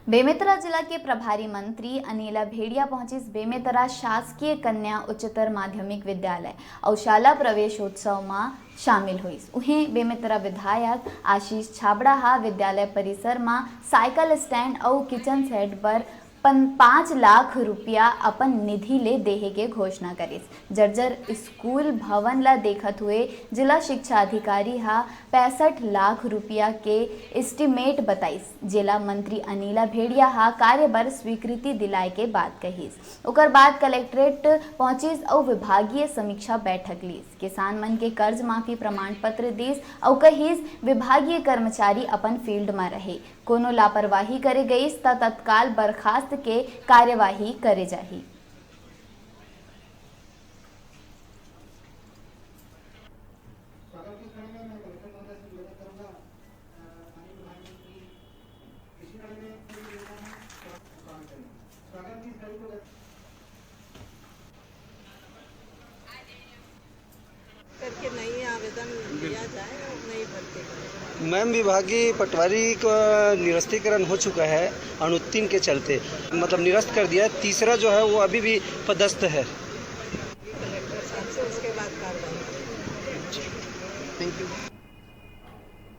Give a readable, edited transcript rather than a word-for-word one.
बेमेतरा जिला के प्रभारी मंत्री अनिला भेड़िया पहुंची बेमेतरा शासकीय कन्या उच्चतर माध्यमिक विद्यालय और शाला प्रवेशोत्सव में शामिल हुई। उहें बेमेतरा विधायक आशीष छाबड़ा विद्यालय परिसर में साइकिल स्टैंड और किचन सेट पर 5 लाख रुपया अपन निधि ले देहे के घोषणा करी। जर्जर स्कूल भवन ला देखत हुए जिला शिक्षा अधिकारी 65 लाख रुपया के एस्टीमेट बताइस। जिला मंत्री अनिला भेड़िया कार्यभार स्वीकृति दिलाए के बात कहीस। ओकर बाद कलेक्ट्रेट पहुंचिस और विभागीय समीक्षा बैठक लीस। किसान मन के कर्ज माफी प्रमाण पत्र दीस और कहीस विभागीय कर्मचारी अपन फील्ड में रहे। कोनो लापरवाही करे गई त तत्काल बर्खास्त के कार्यवाही करे जाही। करके नई आवेदन दिया जाए और नई भर्ती करें। मैम, विभागीय पटवारी का निरस्तीकरण हो चुका है अनुत्तीर्ण के चलते, मतलब निरस्त कर दिया है। तीसरा जो है वो अभी भी पदस्थ है। कलेक्टर साहब से उसके बाद कार्रवाई। Thank you.